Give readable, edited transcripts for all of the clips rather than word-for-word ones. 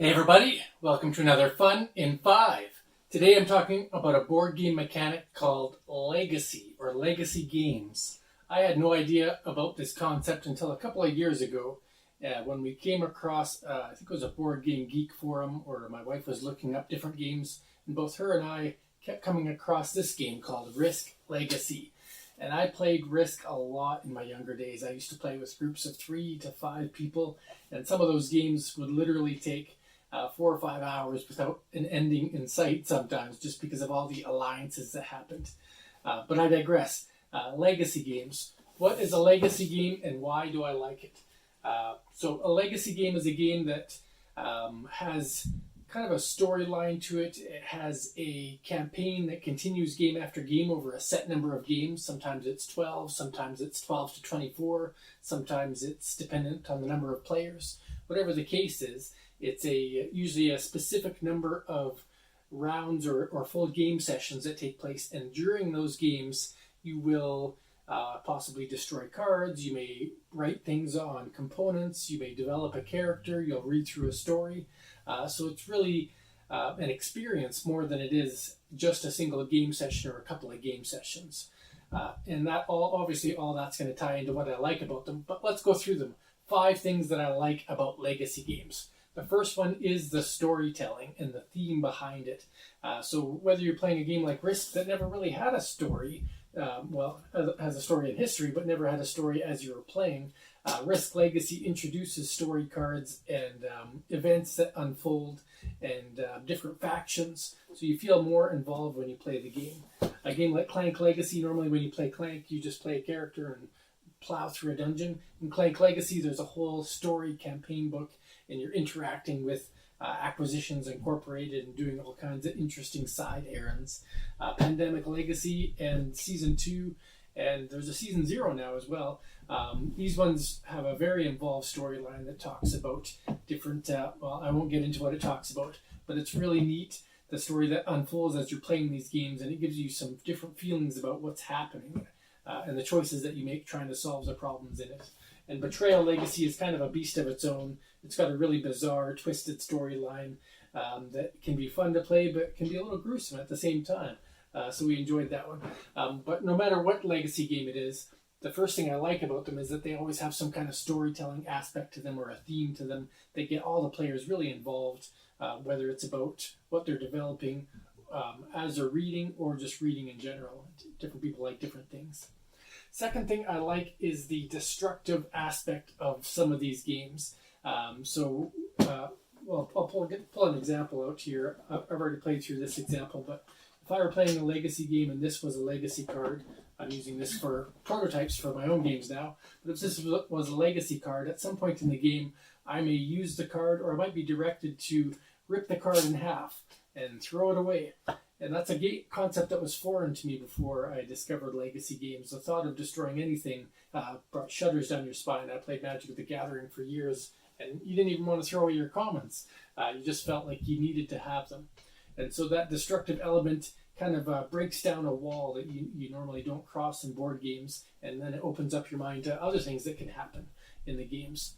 Hey everybody, welcome to another Fun in 5. Today I'm talking about a board game mechanic called Legacy, or Legacy Games. I had no idea about this concept until a couple of years ago when we came across, I think it was a Board Game Geek forum, or my wife was looking up different games, and both her and I kept coming across this game called Risk Legacy. And I played Risk a lot in my younger days. I used to play with groups of 3 to 5 people, and some of those games would literally take 4 or 5 hours without an ending in sight sometimes, just because of all the alliances that happened. But I digress. Legacy games. What is a legacy game and why do I like it? So a legacy game is a game that has kind of a storyline to it. It has a campaign that continues game after game over a set number of games. Sometimes it's 12, sometimes it's 12 to 24, sometimes it's dependent on the number of players. Whatever the case is, it's usually a specific number of rounds or full game sessions that take place, and during those games you will possibly destroy cards, you may write things on components, you may develop a character, you'll read through a story. So it's really an experience more than it is just a single game session or a couple of game sessions. And that obviously all that's going to tie into what I like about them, but let's go through them. 5 things that I like about legacy games. The first one is the storytelling and the theme behind it. So whether you're playing a game like Risk that never really had a story, has a story in history, but never had a story as you were playing, Risk Legacy introduces story cards and events that unfold and different factions, so you feel more involved when you play the game. A game like Clank Legacy, normally when you play Clank, you just play a character and plow through a dungeon. In Clank Legacy, there's a whole story campaign book, and you're interacting with Acquisitions Incorporated and doing all kinds of interesting side errands. Pandemic Legacy and Season 2, and there's a Season 0 now as well. These ones have a very involved storyline that talks about different, I won't get into what it talks about, but it's really neat, the story that unfolds as you're playing these games, and it gives you some different feelings about what's happening and the choices that you make trying to solve the problems in it. And Betrayal Legacy is kind of a beast of its own. It's got a really bizarre, twisted storyline that can be fun to play, but can be a little gruesome at the same time. So we enjoyed that one. But no matter what legacy game it is, the first thing I like about them is that they always have some kind of storytelling aspect to them or a theme to them. They get all the players really involved, whether it's about what they're developing as they're reading or just reading in general. Different people like different things. Second thing I like is the destructive aspect of some of these games. I'll pull an example out here. I've already played through this example, but if I were playing a legacy game and this was a legacy card, I'm using this for prototypes for my own games now, but if this was a legacy card, at some point in the game, I may use the card, or I might be directed to rip the card in half and throw it away. And that's a concept that was foreign to me before I discovered legacy games. The thought of destroying anything brought shudders down your spine. I played Magic the Gathering for years, and you didn't even want to throw away your commons. You just felt like you needed to have them. And so that destructive element kind of breaks down a wall that you normally don't cross in board games, and then it opens up your mind to other things that can happen in the games.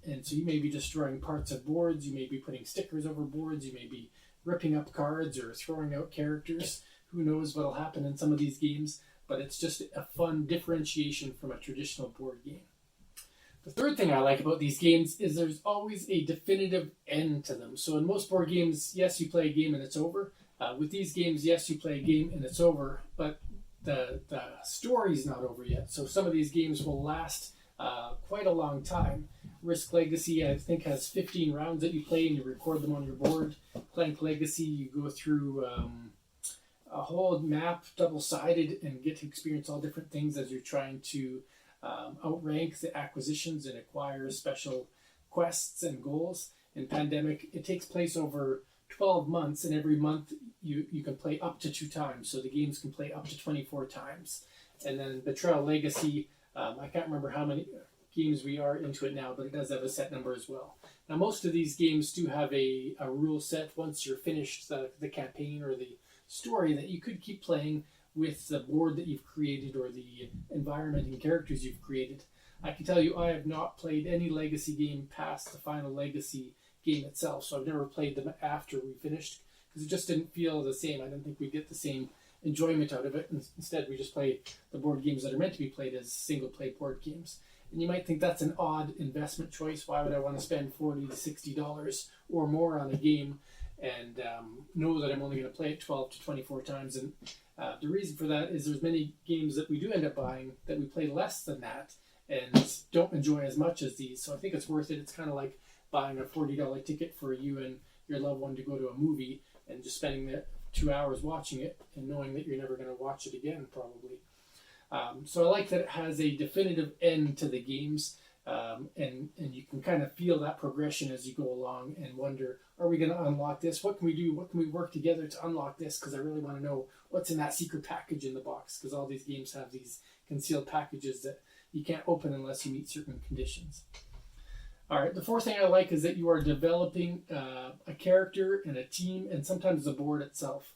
And so you may be destroying parts of boards, you may be putting stickers over boards, you may be ripping up cards or throwing out characters. Who knows what'll happen in some of these games, but it's just a fun differentiation from a traditional board game. The third thing I like about these games is there's always a definitive end to them. So in most board games, yes, you play a game and it's over. With these games, yes, you play a game and it's over, but the story's not over yet. So some of these games will last quite a long time. Risk Legacy, I think, has 15 rounds that you play and you record them on your board. Clank Legacy, you go through a whole map, double-sided, and get to experience all different things as you're trying to outrank the acquisitions and acquire special quests and goals. In Pandemic, it takes place over 12 months, and every month you can play up to 2 times, so the games can play up to 24 times. And then Betrayal Legacy, I can't remember how many games we are into it now, but it does have a set number as well. Now, most of these games do have a rule set once you're finished the campaign or the story that you could keep playing with the board that you've created or the environment and characters you've created. I can tell you I have not played any legacy game past the final legacy game itself. So I've never played them after we finished because it just didn't feel the same. I didn't think we'd get the same enjoyment out of it. And instead, we just play the board games that are meant to be played as single-play board games. And you might think that's an odd investment choice. Why would I want to spend $40 to $60 or more on a game and know that I'm only going to play it 12 to 24 times? And the reason for that is there's many games that we do end up buying that we play less than that and don't enjoy as much as these. So I think it's worth it. It's kind of like buying a $40 ticket for you and your loved one to go to a movie and just spending the 2 hours watching it and knowing that you're never going to watch it again, probably. So I like that it has a definitive end to the games, and you can kind of feel that progression as you go along and wonder, are we going to unlock this? What can we do? What can we work together to unlock this? Because I really want to know what's in that secret package in the box, because all these games have these concealed packages that you can't open unless you meet certain conditions. All right, the fourth thing I like is that you are developing a character and a team and sometimes the board itself.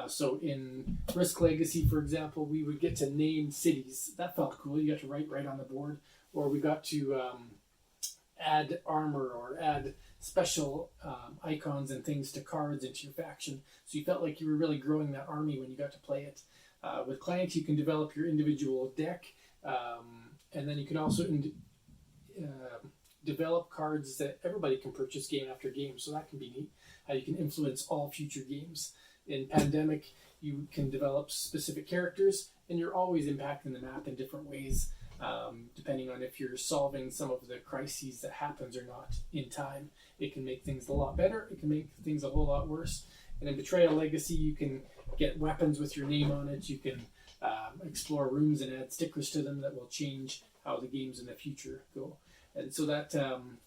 So in Risk Legacy, for example, we would get to name cities. That felt cool. You got to write right on the board. Or we got to add armor or add special icons and things to cards into your faction. So you felt like you were really growing that army when you got to play it. With Clank, you can develop your individual deck. And then you can also develop cards that everybody can purchase game after game. So that can be neat. How you can influence all future games. In Pandemic, you can develop specific characters, and you're always impacting the map in different ways, depending on if you're solving some of the crises that happens or not in time. It can make things a lot better. It can make things a whole lot worse. And in Betrayal Legacy, you can get weapons with your name on it. You can explore rooms and add stickers to them that will change how the games in the future go. And so that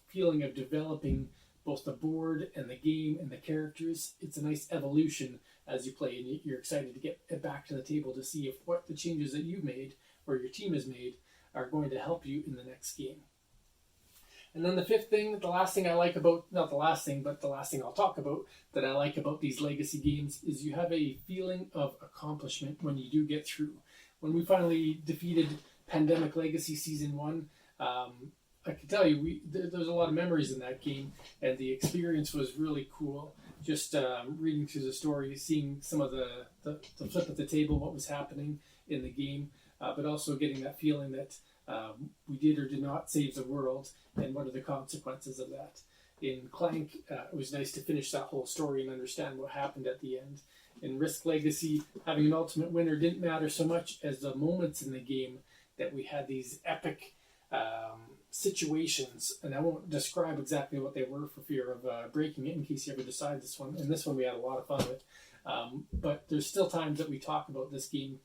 feeling of developing both the board and the game and the characters, it's a nice evolution as you play, and you're excited to get it back to the table to see if what the changes that you've made or your team has made are going to help you in the next game. And then the fifth thing, the last thing I like about, not the last thing, but the last thing I'll talk about that I like about these legacy games is you have a feeling of accomplishment when you do get through. When we finally defeated Pandemic Legacy Season 1, I can tell you, there's a lot of memories in that game, and the experience was really cool. Just reading through the story, seeing some of the flip at the table, what was happening in the game, but also getting that feeling that we did or did not save the world, and what are the consequences of that. In Clank, it was nice to finish that whole story and understand what happened at the end. In Risk Legacy, having an ultimate winner didn't matter so much as the moments in the game that we had these epic situations, and I won't describe exactly what they were for fear of breaking it in case you ever decide this one. And this one we had a lot of fun with. But there's still times that we talk about this game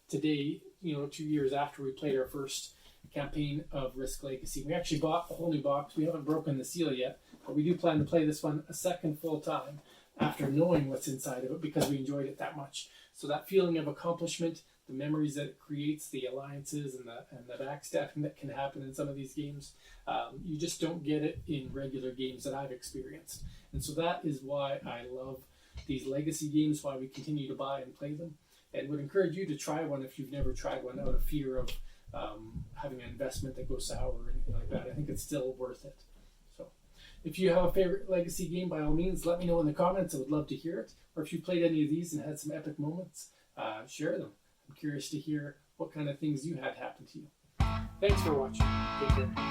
today, 2 years after we played our first campaign of Risk Legacy. We actually bought a whole new box. We haven't broken the seal yet, but we do plan to play this one a second full time after knowing what's inside of it because we enjoyed it that much. So that feeling of accomplishment, the memories that it creates, the alliances and the backstabbing that can happen in some of these games, you just don't get it in regular games that I've experienced. And so that is why I love these legacy games, why we continue to buy and play them, and would encourage you to try one if you've never tried one out of fear of having an investment that goes sour or anything like that. I think it's still worth it. So if you have a favorite legacy game, by all means, let me know in the comments. I would love to hear it. Or if you played any of these and had some epic moments, share them. I'm curious to hear what kind of things you had happen to you. Thanks for watching. Take care.